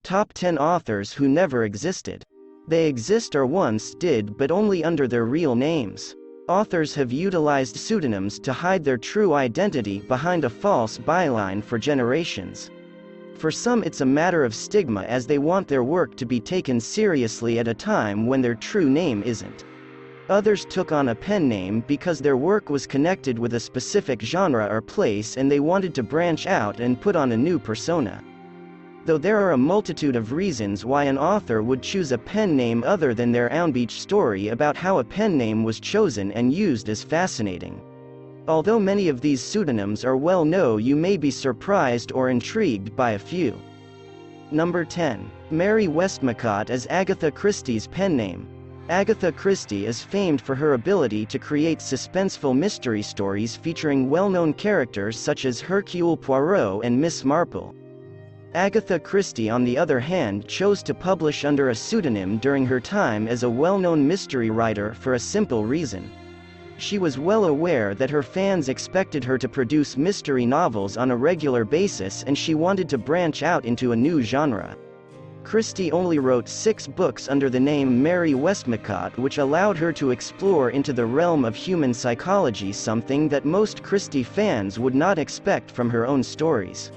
Top 10 authors who never existed. They exist or once did, but only under their real names. Authors have utilized pseudonyms to hide their true identity behind a false byline for generations. For some, it's a matter of stigma, as they want their work to be taken seriously at a time when their true name isn't. Others took on a pen name because their work was connected with a specific genre or place and they wanted to branch out and put on a new persona. Though there are a multitude of reasons why an author would choose a pen name other than their own, each story about how a pen name was chosen and used is fascinating. Although many of these pseudonyms are well known, you may be surprised or intrigued by a few. Number 10. Mary Westmacott as Agatha Christie's pen name. Agatha Christie is famed for her ability to create suspenseful mystery stories featuring well-known characters such as Hercule Poirot and Miss Marple. Agatha Christie, on the other hand, chose to publish under a pseudonym during her time as a well-known mystery writer for a simple reason. She was well aware that her fans expected her to produce mystery novels on a regular basis, and she wanted to branch out into a new genre. Christie only wrote 6 books under the name Mary Westmacott, which allowed her to explore into the realm of human psychology, something that most Christie fans would not expect from her own stories.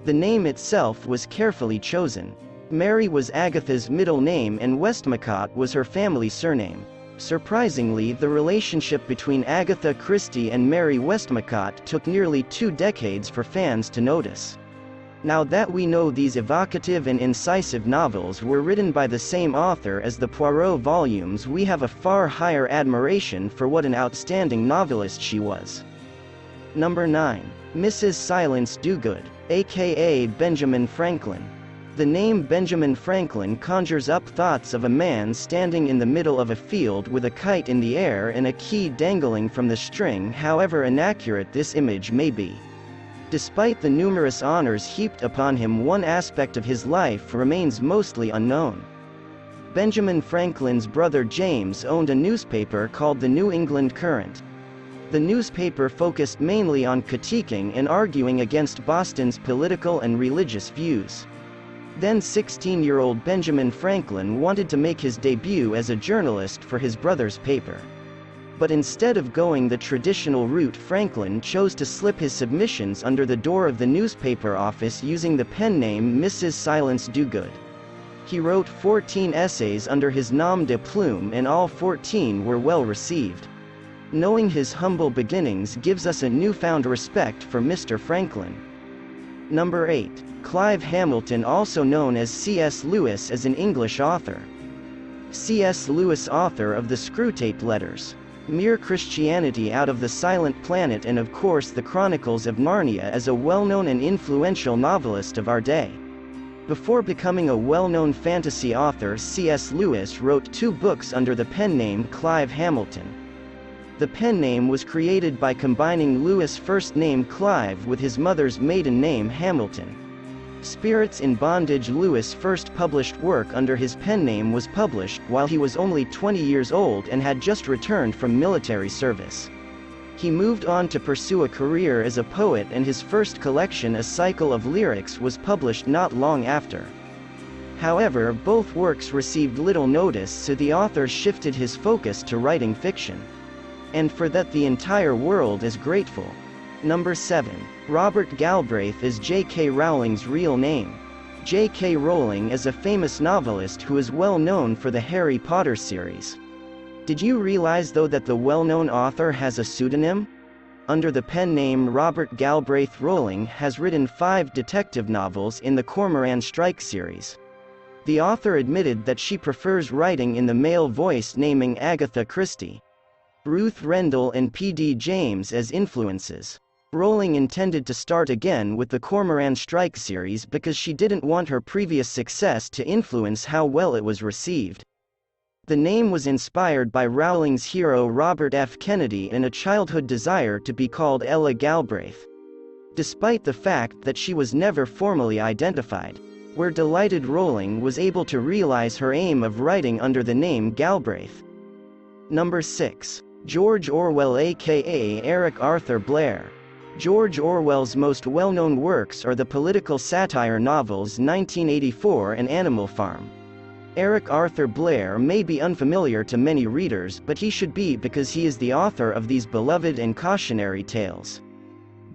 The name itself was carefully chosen. Mary was Agatha's middle name and Westmacott was her family surname. Surprisingly, the relationship between Agatha Christie and Mary Westmacott took nearly 2 decades for fans to notice. Now that we know these evocative and incisive novels were written by the same author as the Poirot volumes, we have a far higher admiration for what an outstanding novelist she was. Number 9. Mrs. Silence Dogood, aka Benjamin Franklin. The name Benjamin Franklin conjures up thoughts of a man standing in the middle of a field with a kite in the air and a key dangling from the string, however inaccurate this image may be. Despite the numerous honors heaped upon him, one aspect of his life remains mostly unknown. Benjamin Franklin's brother James owned a newspaper called the New England Courant. The newspaper focused mainly on critiquing and arguing against Boston's political and religious views. Then 16-year-old Benjamin Franklin wanted to make his debut as a journalist for his brother's paper. But instead of going the traditional route, Franklin chose to slip his submissions under the door of the newspaper office using the pen name Mrs. Silence Dogood. He wrote 14 essays under his nom de plume and all 14 were well received. Knowing his humble beginnings gives us a newfound respect for Mr. Franklin. Number 8. Clive Hamilton, also known as C.S. Lewis, is an English author. C.S. Lewis, author of the Screwtape Letters, Mere Christianity Out of the Silent Planet, and of course the Chronicles of Narnia, is a well-known and influential novelist of our day. Before becoming a well-known fantasy author, C.S. Lewis wrote 2 books under the pen name Clive Hamilton. The pen name was created by combining Lewis' first name Clive with his mother's maiden name Hamilton. Spirits in Bondage, Lewis' first published work under his pen name, was published while he was only 20 years old and had just returned from military service. He moved on to pursue a career as a poet, and his first collection, A Cycle of Lyrics, was published not long after. However, both works received little notice, so the author shifted his focus to writing fiction. And for that the entire world is grateful. Number 7. Robert Galbraith is J.K. Rowling's real name. J.K. Rowling is a famous novelist who is well known for the Harry Potter series. Did you realize though that the well-known author has a pseudonym? Under the pen name Robert Galbraith, Rowling has written 5 detective novels in the Cormoran Strike series. The author admitted that she prefers writing in the male voice, naming Agatha Christie, Ruth Rendell and P.D. James as influences. Rowling intended to start again with the Cormoran Strike series because she didn't want her previous success to influence how well it was received. The name was inspired by Rowling's hero Robert F. Kennedy and a childhood desire to be called Ella Galbraith. Despite the fact that she was never formally identified, we're delighted Rowling was able to realize her aim of writing under the name Galbraith. Number 6. George Orwell, aka Eric Arthur Blair. George Orwell's most well-known works are the political satire novels 1984 and Animal Farm. Eric Arthur Blair may be unfamiliar to many readers, but he should be, because he is the author of these beloved and cautionary tales.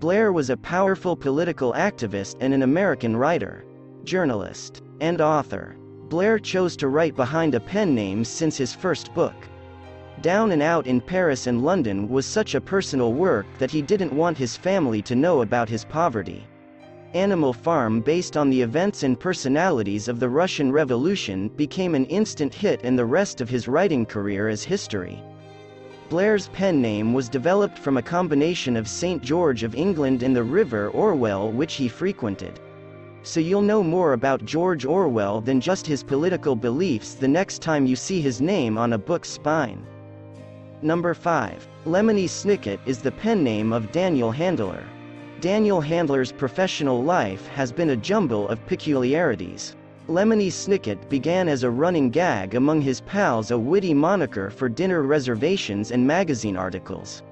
Blair was a powerful political activist and an American writer, journalist, and author. Blair chose to write behind a pen name since his first book. Down and Out in Paris and London was such a personal work that he didn't want his family to know about his poverty. Animal Farm, based on the events and personalities of the Russian Revolution, became an instant hit, and the rest of his writing career is history. Blair's pen name was developed from a combination of St. George of England and the River Orwell, which he frequented. So you'll know more about George Orwell than just his political beliefs the next time you see his name on a book's spine. Number 5. Lemony Snicket is the pen name of Daniel Handler. Daniel Handler's professional life has been a jumble of peculiarities. Lemony Snicket began as a running gag among his pals, a witty moniker for dinner reservations and magazine articles.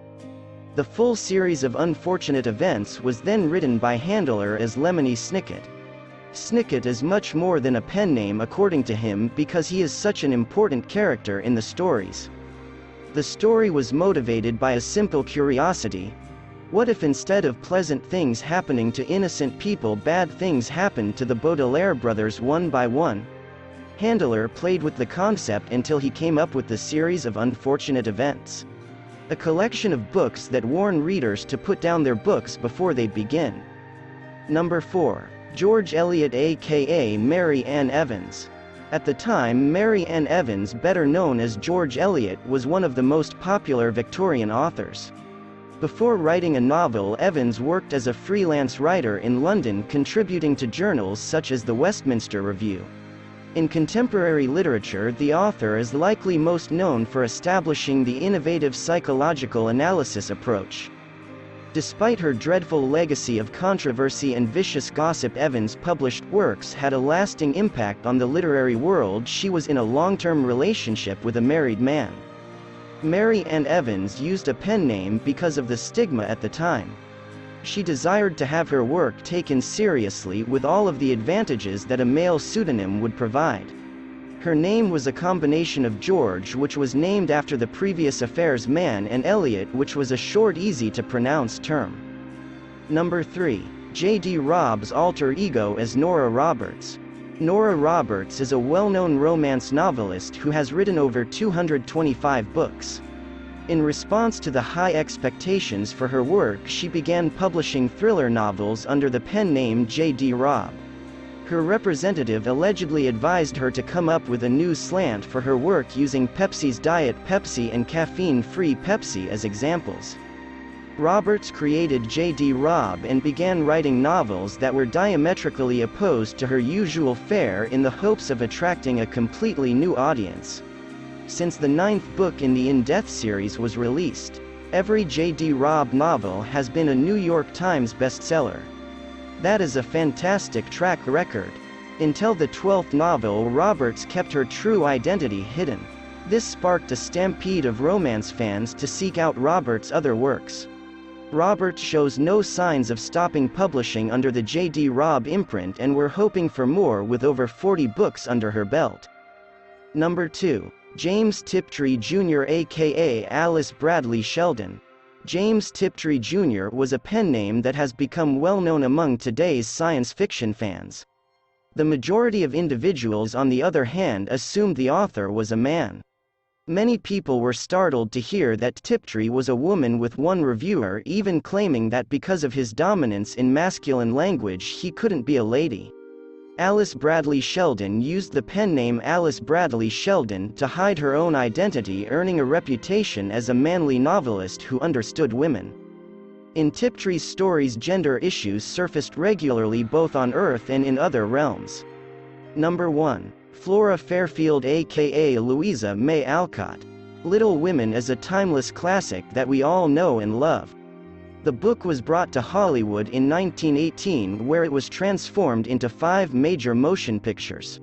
The full series of unfortunate events was then written by Handler as Lemony Snicket. Snicket is much more than a pen name according to him, because he is such an important character in the stories. The story was motivated by a simple curiosity. What if instead of pleasant things happening to innocent people, bad things happened to the Baudelaire brothers one by one? Handler played with the concept until he came up with the series of unfortunate events. A collection of books that warn readers to put down their books before they begin. Number 4. George Eliot, aka Mary Ann Evans. At the time, Mary Ann Evans, better known as George Eliot, was one of the most popular Victorian authors. Before writing a novel, Evans worked as a freelance writer in London, contributing to journals such as the Westminster Review. In contemporary literature, the author is likely most known for establishing the innovative psychological analysis approach. Despite her dreadful legacy of controversy and vicious gossip, Evans' published works had a lasting impact on the literary world. She was in a long-term relationship with a married man. Mary Ann Evans used a pen name because of the stigma at the time. She desired to have her work taken seriously, with all of the advantages that a male pseudonym would provide. Her name was a combination of George, which was named after the previous affair's man, and Eliot, which was a short, easy-to-pronounce term. Number 3. J.D. Robb's alter ego as Nora Roberts. Nora Roberts is a well-known romance novelist who has written over 225 books. In response to the high expectations for her work, she began publishing thriller novels under the pen name J.D. Robb. Her representative allegedly advised her to come up with a new slant for her work, using Pepsi's Diet Pepsi and caffeine-free Pepsi as examples. Roberts created J.D. Robb and began writing novels that were diametrically opposed to her usual fare, in the hopes of attracting a completely new audience. Since the 9th book in the In Death series was released, every J.D. Robb novel has been a New York Times bestseller. That is a fantastic track record. Until the 12th novel, Roberts kept her true identity hidden. This sparked a stampede of romance fans to seek out Roberts' other works. Roberts shows no signs of stopping publishing under the J.D. Robb imprint, and we're hoping for more, with over 40 books under her belt. Number 2. James Tiptree Jr. aka Alice Bradley Sheldon. James Tiptree Jr. was a pen name that has become well known among today's science fiction fans. The majority of individuals, on the other hand, assumed the author was a man. Many people were startled to hear that Tiptree was a woman, with one reviewer even claiming that because of his dominance in masculine language he couldn't be a lady. Alice Bradley Sheldon used the pen name Alice Bradley Sheldon to hide her own identity, earning a reputation as a manly novelist who understood women. In Tiptree's stories, gender issues surfaced regularly, both on Earth and in other realms. Number 1. Flora Fairfield aka Louisa May Alcott. Little Women is a timeless classic that we all know and love. The book was brought to Hollywood in 1918, where it was transformed into 5 major motion pictures.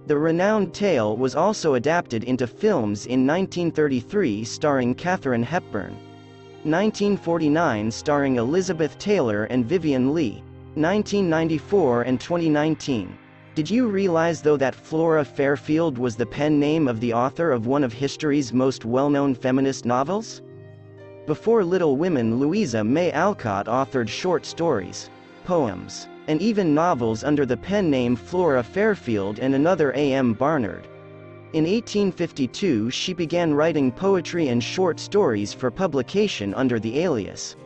The renowned tale was also adapted into films in 1933, starring Katharine Hepburn. 1949, starring Elizabeth Taylor and Vivian Leigh. 1994 and 2019. Did you realize though that Flora Fairfield was the pen name of the author of one of history's most well-known feminist novels? Before Little Women, Louisa May Alcott authored short stories, poems, and even novels under the pen name Flora Fairfield and another A.M. Barnard. In 1852 she began writing poetry and short stories for publication under the alias.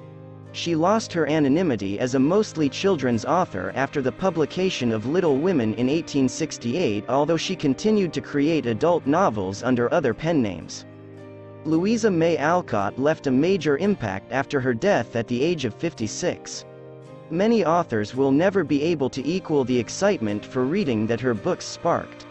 She lost her anonymity as a mostly children's author after the publication of Little Women in 1868, although she continued to create adult novels under other pen names. Louisa May Alcott left a major impact after her death at the age of 56. Many authors will never be able to equal the excitement for reading that her books sparked.